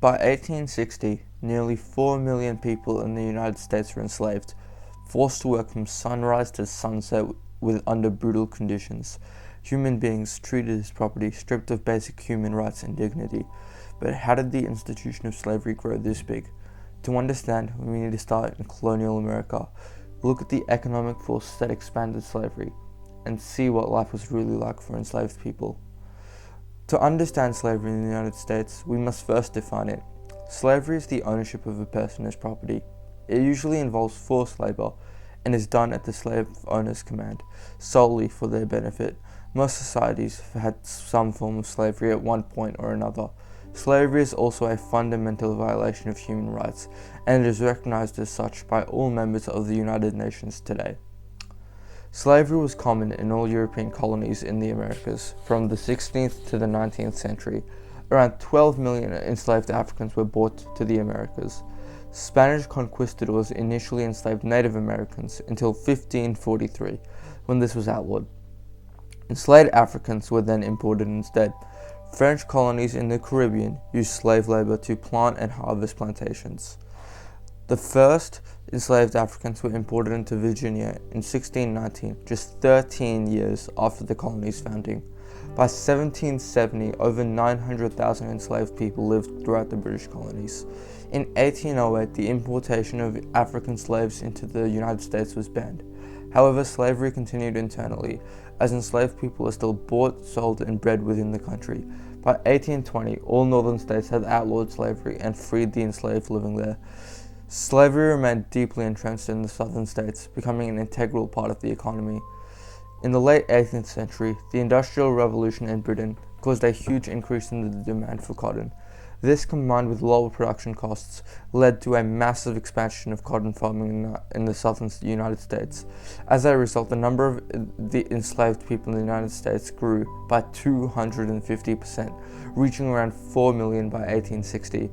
By 1860, nearly 4 million people in the United States were enslaved, forced to work from sunrise to sunset under brutal conditions. Human beings treated as property, stripped of basic human rights and dignity. But how did the institution of slavery grow this big? To understand, we need to start in colonial America, look at the economic forces that expanded slavery, and see what life was really like for enslaved people. To understand slavery in the United States, we must first define it. Slavery is the ownership of a person as property. It usually involves forced labor and is done at the slave owner's command, solely for their benefit. Most societies have had some form of slavery at one point or another. Slavery is also a fundamental violation of human rights, and it is recognized as such by all members of the United Nations today. Slavery was common in all European colonies in the Americas from the 16th to the 19th century. Around 12 million enslaved Africans were brought to the Americas. Spanish conquistadors initially enslaved Native Americans until 1543, when this was outlawed. Enslaved Africans were then imported instead. French colonies in the Caribbean used slave labor to plant and harvest plantations. The first enslaved Africans were imported into Virginia in 1619, just 13 years after the colony's founding. By 1770, over 900,000 enslaved people lived throughout the British colonies. In 1808, the importation of African slaves into the United States was banned. However, slavery continued internally, as enslaved people are still bought, sold, and bred within the country. By 1820, all northern states had outlawed slavery and freed the enslaved living there. Slavery remained deeply entrenched in the southern states, becoming an integral part of the economy. In the late 18th century, the Industrial Revolution in Britain caused a huge increase in the demand for cotton. This, combined with lower production costs, led to a massive expansion of cotton farming in the southern United States. As a result, the number of the enslaved people in the United States grew by 250%, reaching around 4 million by 1860.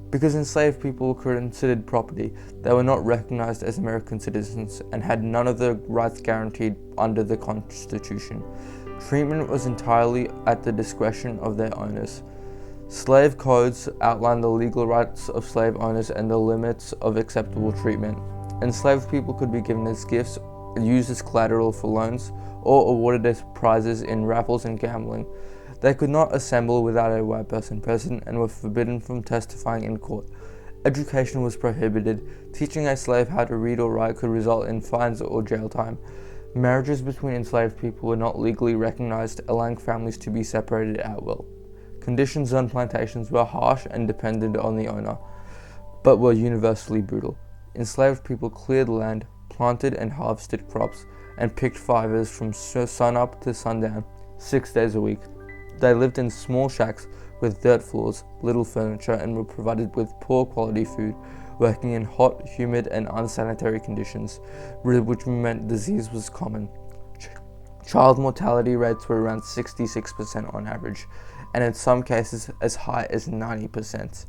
Because enslaved people were considered property, they were not recognized as American citizens and had none of the rights guaranteed under the Constitution. Treatment was entirely at the discretion of their owners. Slave codes outlined the legal rights of slave owners and the limits of acceptable treatment. Enslaved people could be given as gifts, used as collateral for loans, or awarded as prizes in raffles and gambling. They could not assemble without a white person present and were forbidden from testifying in court. Education was prohibited. Teaching a slave how to read or write could result in fines or jail time. Marriages between enslaved people were not legally recognized, allowing families to be separated at will. Conditions on plantations were harsh and depended on the owner, but were universally brutal. Enslaved people cleared land, planted and harvested crops, and picked fivers from sunup to sundown, 6 days a week. They lived in small shacks with dirt floors, little furniture, and were provided with poor quality food, working in hot, humid, and unsanitary conditions, which meant disease was common. Child mortality rates were around 66% on average, and in some cases as high as 90%.